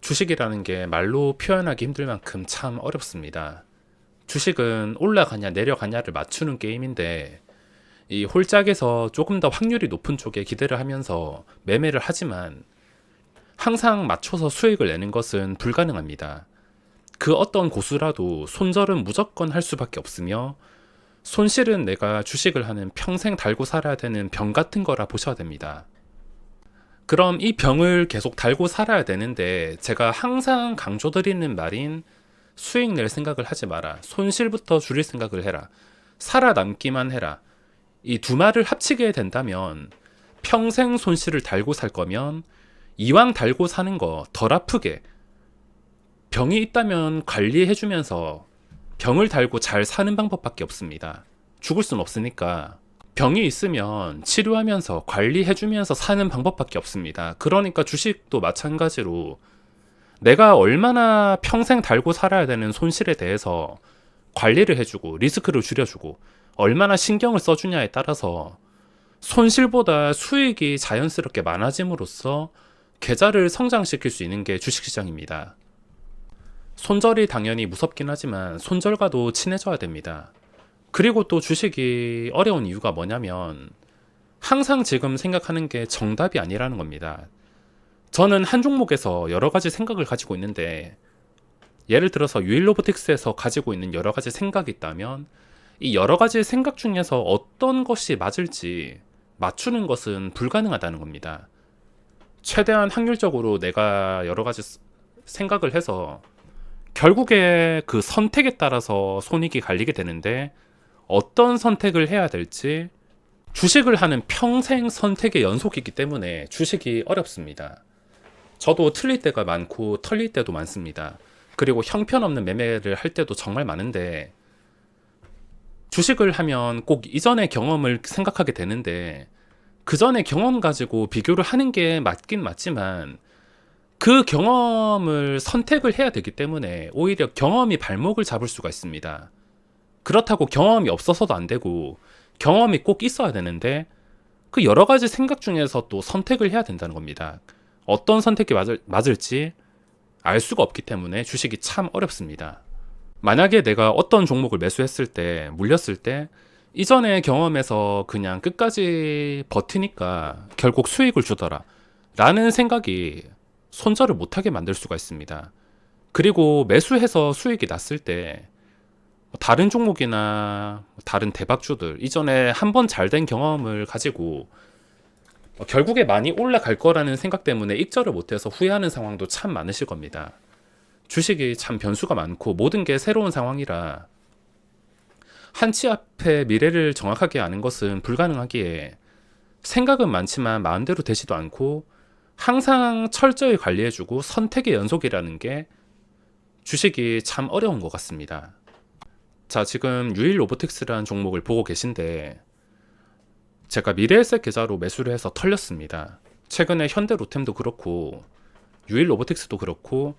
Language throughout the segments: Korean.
주식이라는 게 말로 표현하기 힘들 만큼 참 어렵습니다. 주식은 올라가냐 내려가냐를 맞추는 게임인데 이 홀짝에서 조금 더 확률이 높은 쪽에 기대를 하면서 매매를 하지만 항상 맞춰서 수익을 내는 것은 불가능합니다. 그 어떤 고수라도 손절은 무조건 할 수밖에 없으며 손실은 내가 주식을 하는 평생 달고 살아야 되는 병 같은 거라 보셔야 됩니다. 그럼 이 병을 계속 달고 살아야 되는데 제가 항상 강조드리는 말인 수익 낼 생각을 하지 마라. 손실부터 줄일 생각을 해라. 살아남기만 해라. 이 두 말을 합치게 된다면 평생 손실을 달고 살 거면 이왕 달고 사는 거 덜 아프게 병이 있다면 관리해주면서 병을 달고 잘 사는 방법밖에 없습니다. 죽을 순 없으니까 병이 있으면 치료하면서 관리해주면서 사는 방법밖에 없습니다. 그러니까 주식도 마찬가지로 내가 얼마나 평생 달고 살아야 되는 손실에 대해서 관리를 해주고 리스크를 줄여주고 얼마나 신경을 써주냐에 따라서 손실보다 수익이 자연스럽게 많아짐으로써 계좌를 성장시킬 수 있는 게 주식시장입니다. 손절이 당연히 무섭긴 하지만 손절과도 친해져야 됩니다. 그리고 또 주식이 어려운 이유가 뭐냐면 항상 지금 생각하는 게 정답이 아니라는 겁니다. 저는 한 종목에서 여러 가지 생각을 가지고 있는데 예를 들어서 유일로보틱스에서 가지고 있는 여러 가지 생각이 있다면 이 여러 가지 생각 중에서 어떤 것이 맞을지 맞추는 것은 불가능하다는 겁니다. 최대한 확률적으로 내가 여러 가지 생각을 해서 결국에 그 선택에 따라서 손익이 갈리게 되는데 어떤 선택을 해야 될지 주식을 하는 평생 선택의 연속이기 때문에 주식이 어렵습니다. 저도 틀릴 때가 많고 털릴 때도 많습니다. 그리고 형편없는 매매를 할 때도 정말 많은데 주식을 하면 꼭 이전의 경험을 생각하게 되는데 그 전의 경험 가지고 비교를 하는 게 맞긴 맞지만 그 경험을 선택을 해야 되기 때문에 오히려 경험이 발목을 잡을 수가 있습니다. 그렇다고 경험이 없어서도 안 되고 경험이 꼭 있어야 되는데 그 여러 가지 생각 중에서 또 선택을 해야 된다는 겁니다. 어떤 선택이 맞을지 알 수가 없기 때문에 주식이 참 어렵습니다. 만약에 내가 어떤 종목을 매수했을 때 물렸을 때 이전의 경험에서 그냥 끝까지 버티니까 결국 수익을 주더라 라는 생각이 손절을 못하게 만들 수가 있습니다. 그리고 매수해서 수익이 났을 때 다른 종목이나 다른 대박주들 이전에 한번 잘된 경험을 가지고 결국에 많이 올라갈 거라는 생각 때문에 익절을 못해서 후회하는 상황도 참 많으실 겁니다. 주식이 참 변수가 많고 모든 게 새로운 상황이라 한치 앞에 미래를 정확하게 아는 것은 불가능하기에 생각은 많지만 마음대로 되지도 않고 항상 철저히 관리해주고 선택의 연속이라는 게 주식이 참 어려운 것 같습니다. 자, 지금 유일로보틱스라는 종목을 보고 계신데 제가 미래에셋 계좌로 매수를 해서 털렸습니다. 최근에 현대로템도 그렇고 유일로보틱스도 그렇고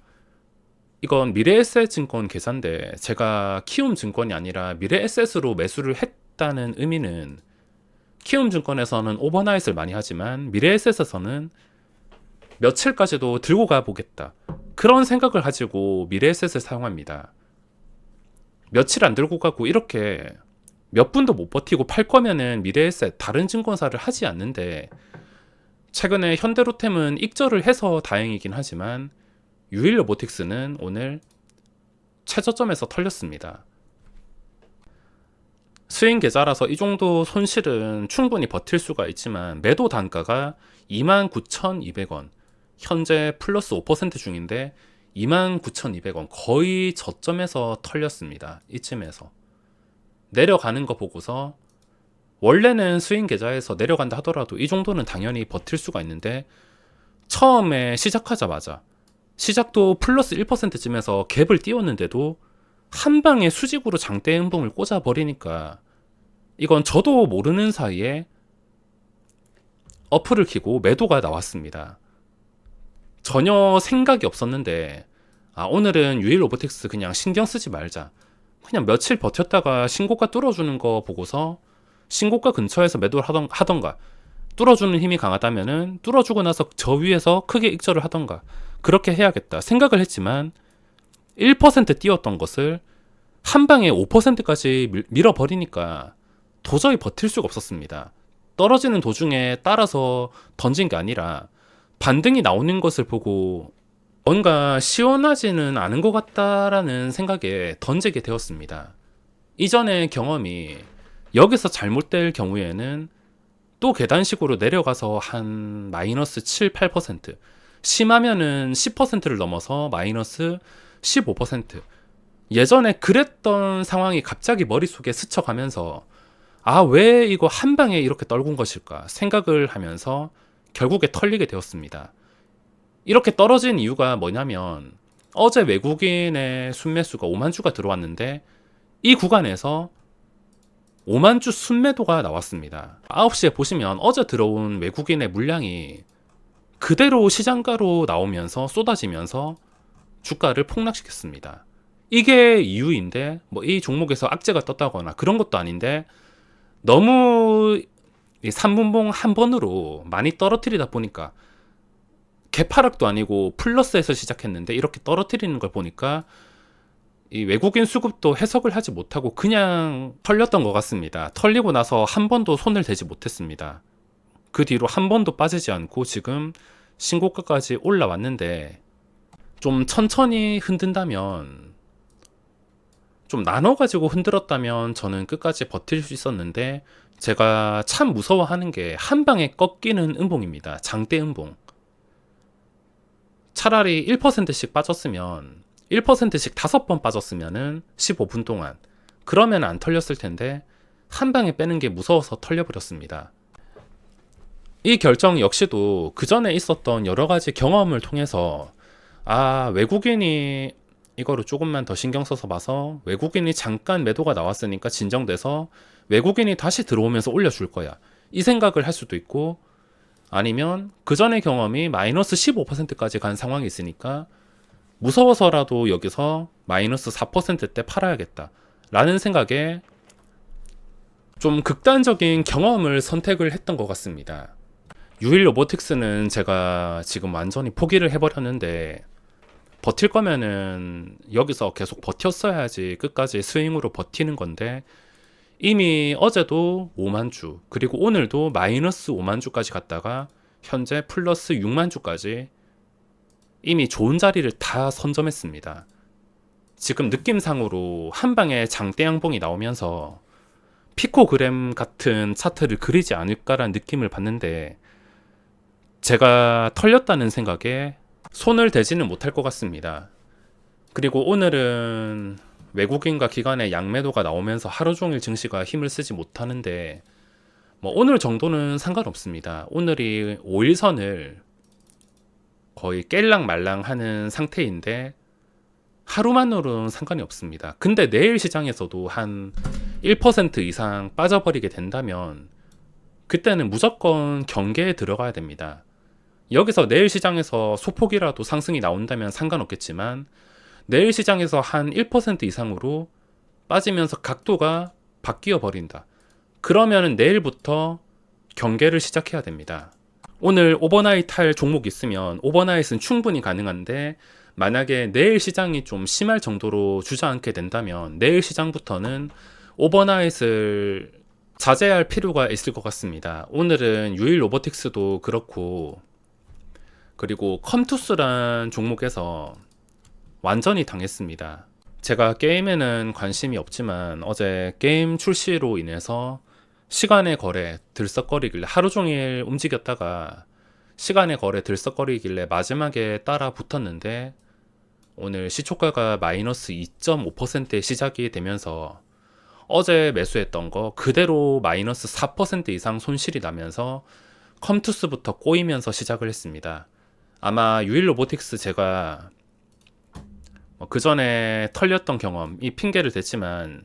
이건 미래에셋 증권 계좌인데 제가 키움증권이 아니라 미래에셋으로 매수를 했다는 의미는 키움증권에서는 오버나잇을 많이 하지만 미래에셋에서는 며칠까지도 들고 가보겠다 그런 생각을 가지고 미래에셋을 사용합니다. 며칠 안 들고 가고 이렇게 몇 분도 못 버티고 팔 거면은 미래에셋 다른 증권사를 하지 않는데 최근에 현대로템은 익절을 해서 다행이긴 하지만 유일로보틱스는 오늘 최저점에서 털렸습니다. 스윙 계좌라서 이 정도 손실은 충분히 버틸 수가 있지만 매도 단가가 29,200원 현재 플러스 5% 중인데 29,200원 거의 저점에서 털렸습니다. 이쯤에서 내려가는 거 보고서 원래는 스윙 계좌에서 내려간다 하더라도 이 정도는 당연히 버틸 수가 있는데 처음에 시작하자마자 시작도 플러스 1%쯤에서 갭을 띄웠는데도 한 방에 수직으로 장대 음봉을 꽂아버리니까 이건 저도 모르는 사이에 어플을 켜고 매도가 나왔습니다. 전혀 생각이 없었는데 오늘은 유일로보틱스 그냥 신경 쓰지 말자. 그냥 며칠 버텼다가 신고가 뚫어주는 거 보고서 신고가 근처에서 매도를 하던가 뚫어주는 힘이 강하다면은 뚫어주고 나서 저 위에서 크게 익절을 하던가 그렇게 해야겠다 생각을 했지만 1% 뛰었던 것을 한 방에 5%까지 밀어버리니까 도저히 버틸 수가 없었습니다. 떨어지는 도중에 따라서 던진 게 아니라 반등이 나오는 것을 보고 뭔가 시원하지는 않은 것 같다라는 생각에 던지게 되었습니다. 이전의 경험이 여기서 잘못될 경우에는 또 계단식으로 내려가서 한 마이너스 7, 8%, 심하면은 10%를 넘어서 마이너스 15%. 예전에 그랬던 상황이 갑자기 머릿속에 스쳐가면서 왜 이거 한 방에 이렇게 떨군 것일까 생각을 하면서 결국에 털리게 되었습니다. 이렇게 떨어진 이유가 뭐냐면 어제 외국인의 순매수가 5만 주가 들어왔는데 이 구간에서 5만 주 순매도가 나왔습니다. 9시에 보시면 어제 들어온 외국인의 물량이 그대로 시장가로 나오면서 쏟아지면서 주가를 폭락시켰습니다. 이게 이유인데 이 종목에서 악재가 떴다거나 그런 것도 아닌데 너무 3분봉 한 번으로 많이 떨어뜨리다 보니까 개파락도 아니고 플러스에서 시작했는데 이렇게 떨어뜨리는 걸 보니까 이 외국인 수급도 해석을 하지 못하고 그냥 털렸던 것 같습니다. 털리고 나서 한 번도 손을 대지 못했습니다. 그 뒤로 한 번도 빠지지 않고 지금 신고가까지 올라왔는데 좀 천천히 흔든다면 좀 나눠가지고 흔들었다면 저는 끝까지 버틸 수 있었는데 제가 참 무서워하는 게 한 방에 꺾이는 음봉입니다. 장대 음봉. 차라리 1%씩 빠졌으면 1%씩 5번 빠졌으면은 15분 동안 그러면 안 털렸을 텐데 한 방에 빼는 게 무서워서 털려버렸습니다. 이 결정 역시도 그 전에 있었던 여러 가지 경험을 통해서 외국인이 이거를 조금만 더 신경 써서 봐서 외국인이 잠깐 매도가 나왔으니까 진정돼서 외국인이 다시 들어오면서 올려줄 거야 이 생각을 할 수도 있고 아니면 그 전의 경험이 마이너스 15%까지 간 상황이 있으니까 무서워서라도 여기서 마이너스 4%대 팔아야겠다 라는 생각에 좀 극단적인 경험을 선택을 했던 것 같습니다. 유일 로보틱스는 제가 지금 완전히 포기를 해버렸는데 버틸 거면은 여기서 계속 버텼어야지 끝까지 스윙으로 버티는 건데 이미 어제도 5만 주 그리고 오늘도 마이너스 5만 주까지 갔다가 현재 플러스 6만 주까지 이미 좋은 자리를 다 선점했습니다. 지금 느낌상으로 한 방에 장대 양봉이 나오면서 피코그램 같은 차트를 그리지 않을까라는 느낌을 받는데 제가 털렸다는 생각에 손을 대지는 못할 것 같습니다. 그리고 오늘은 외국인과 기관의 양매도가 나오면서 하루 종일 증시가 힘을 쓰지 못하는데 오늘 정도는 상관없습니다. 오늘이 5일선을 거의 깰랑말랑 하는 상태인데 하루만으로는 상관이 없습니다. 근데 내일 시장에서도 한 1% 이상 빠져버리게 된다면 그때는 무조건 경계에 들어가야 됩니다. 여기서 내일 시장에서 소폭이라도 상승이 나온다면 상관없겠지만 내일 시장에서 한 1% 이상으로 빠지면서 각도가 바뀌어 버린다. 그러면 내일부터 경계를 시작해야 됩니다. 오늘 오버나잇 할 종목 있으면 오버나잇은 충분히 가능한데 만약에 내일 시장이 좀 심할 정도로 주저앉게 된다면 내일 시장부터는 오버나잇을 자제할 필요가 있을 것 같습니다. 오늘은 유일 로보틱스도 그렇고 그리고 컴투스란 종목에서 완전히 당했습니다. 제가 게임에는 관심이 없지만 어제 게임 출시로 인해서 시간의 거래 들썩거리길래 하루 종일 움직였다가 시간의 거래 들썩거리길래 마지막에 따라 붙었는데 오늘 시초가가 마이너스 2.5%에 시작이 되면서 어제 매수했던 거 그대로 마이너스 4% 이상 손실이 나면서 컴투스부터 꼬이면서 시작을 했습니다. 아마 유일 로보틱스 제가 그 전에 털렸던 경험이 핑계를 댔지만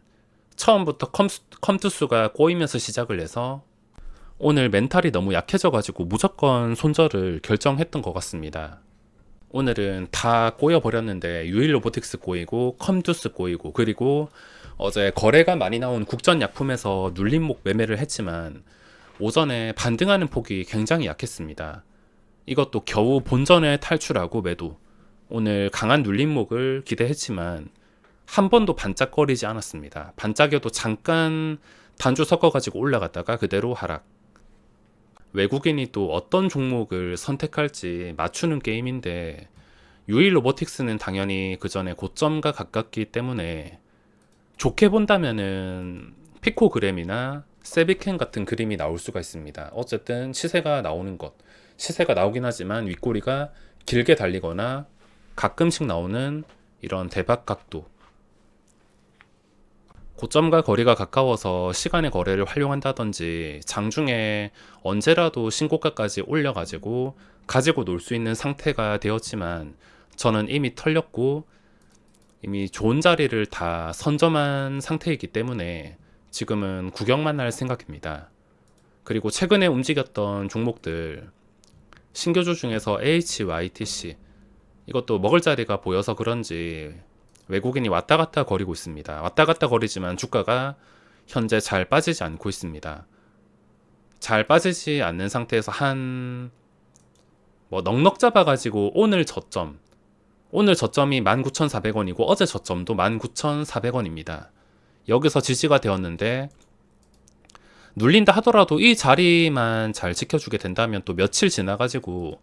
처음부터 컴투스가 꼬이면서 시작을 해서 오늘 멘탈이 너무 약해져가지고 무조건 손절을 결정했던 것 같습니다. 오늘은 다 꼬여버렸는데 유일 로보틱스 꼬이고 컴투스 꼬이고 그리고 어제 거래가 많이 나온 국전약품에서 눌림목 매매를 했지만 오전에 반등하는 폭이 굉장히 약했습니다. 이것도 겨우 본전에 탈출하고 매도 오늘 강한 눌림목을 기대했지만 한 번도 반짝거리지 않았습니다. 반짝여도 잠깐 단주 섞어가지고 올라갔다가 그대로 하락. 외국인이 또 어떤 종목을 선택할지 맞추는 게임인데 유일 로보틱스는 당연히 그 전에 고점과 가깝기 때문에 좋게 본다면은 피코그램이나 세비캔 같은 그림이 나올 수가 있습니다. 어쨌든 시세가 나오는 것, 시세가 나오긴 하지만 윗꼬리가 길게 달리거나 가끔씩 나오는 이런 대박 각도, 고점과 거리가 가까워서 시간의 거래를 활용한다든지 장중에 언제라도 신고가까지 올려가지고 가지고 놀 수 있는 상태가 되었지만 저는 이미 털렸고 이미 좋은 자리를 다 선점한 상태이기 때문에 지금은 구경만 할 생각입니다. 그리고 최근에 움직였던 종목들 신규주 중에서 HYTC 이것도 먹을 자리가 보여서 그런지 외국인이 왔다 갔다 거리고 있습니다. 왔다 갔다 거리지만 주가가 현재 잘 빠지지 않고 있습니다. 잘 빠지지 않는 상태에서 넉넉 잡아가지고 오늘 저점이 19,400원이고 어제 저점도 19,400원입니다. 여기서 지지가 되었는데 눌린다 하더라도 이 자리만 잘 지켜주게 된다면 또 며칠 지나가지고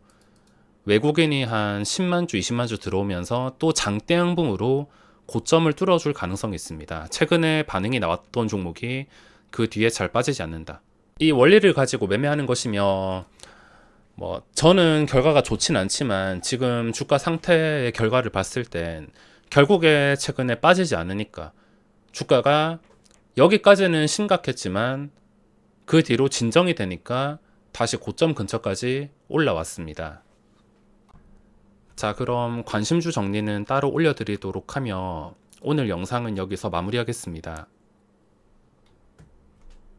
외국인이 한 10만 주, 20만 주 들어오면서 또 장대 양봉으로 고점을 뚫어줄 가능성이 있습니다. 최근에 반응이 나왔던 종목이 그 뒤에 잘 빠지지 않는다. 이 원리를 가지고 매매하는 것이며 저는 결과가 좋진 않지만 지금 주가 상태의 결과를 봤을 땐 결국에 최근에 빠지지 않으니까 주가가 여기까지는 심각했지만 그 뒤로 진정이 되니까 다시 고점 근처까지 올라왔습니다. 자, 그럼 관심주 정리는 따로 올려드리도록 하며 오늘 영상은 여기서 마무리하겠습니다.